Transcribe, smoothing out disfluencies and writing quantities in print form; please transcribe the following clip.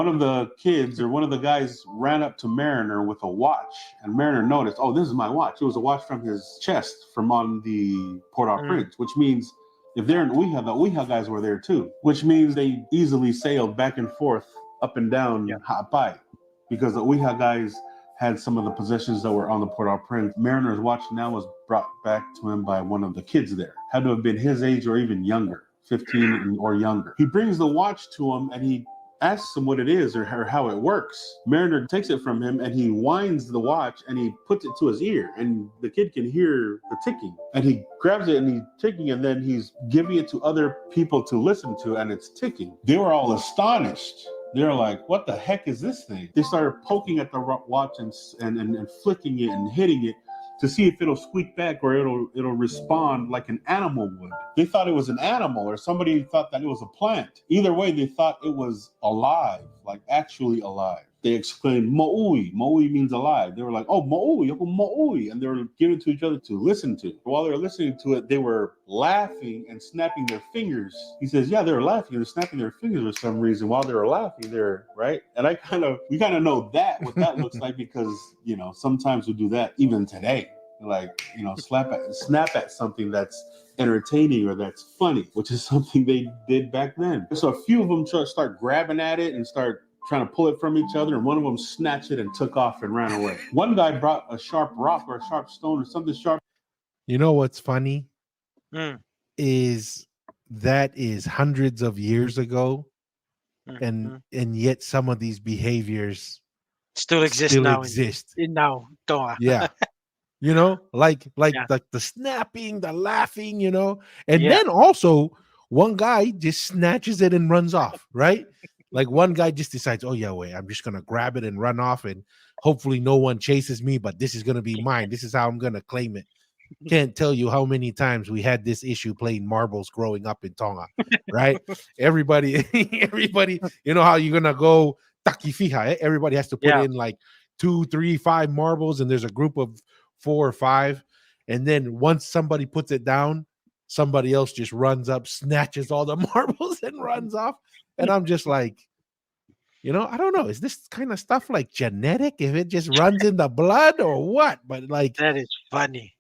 One of the kids or one of the guys ran up to Mariner with a watch, and Mariner noticed, oh, this is my watch. It was a watch from his chest from on the Port-au-Prince, which means if they're in Ouija, the Ouija guys were there too, which means they easily sailed back and forth up and down Ha'apai because the Ouija guys had some of the possessions that were on the Port-au-Prince. Mariner's watch now was brought back to him by one of the kids there. Had to have been his age or even younger, 15 or younger. He brings the watch to him and he asks him what it is or how it works. Mariner takes it from him and he winds the watch and he puts it to his ear and the kid can hear the ticking. And he grabs it and he's ticking and then he's giving it to other people to listen to and it's ticking. They were all astonished. They're like, what the heck is this thing? They started poking at the watch and flicking it and hitting it to see if it'll squeak back or it'll respond like an animal would. They thought it was an animal or somebody thought that it was a plant. Either way, they thought it was alive, like actually alive. They exclaimed, Mo'ui. Mo'ui means alive. They were like, oh, Mo'ui, Mo'ui. And they were giving it to each other to listen to. While they were listening to it, they were laughing and snapping their fingers. He says, yeah, they were laughing and snapping their fingers for some reason. While they were laughing, they're right. And we kind of know what that looks like because, sometimes we do that even today. Like, snap at something that's entertaining or that's funny, which is something they did back then. So a few of them start grabbing at it and start trying to pull it from each other, and one of them snatched it and took off and ran away. One guy brought a sharp rock or a sharp stone or something sharp. You know what's funny? Is hundreds of years ago, and yet some of these behaviors still exist now. Yeah. Like the snapping, the laughing, and then also one guy just snatches it and runs off, right? Like one guy just decides, oh yeah, wait, I'm just gonna grab it and run off, and hopefully no one chases me, but this is gonna be mine. This is how I'm gonna claim it. Can't tell you how many times we had this issue playing marbles growing up in Tonga, right? everybody, how you're gonna go takifiha. Everybody has to put in like 2, 3, 5 marbles, and there's a group of 4 or 5, and then once somebody puts it down, somebody else just runs up, snatches all the marbles, and runs off. And I'm just like, I don't know. Is this kind of stuff like genetic? If it just runs in the blood or what? But like, that is funny.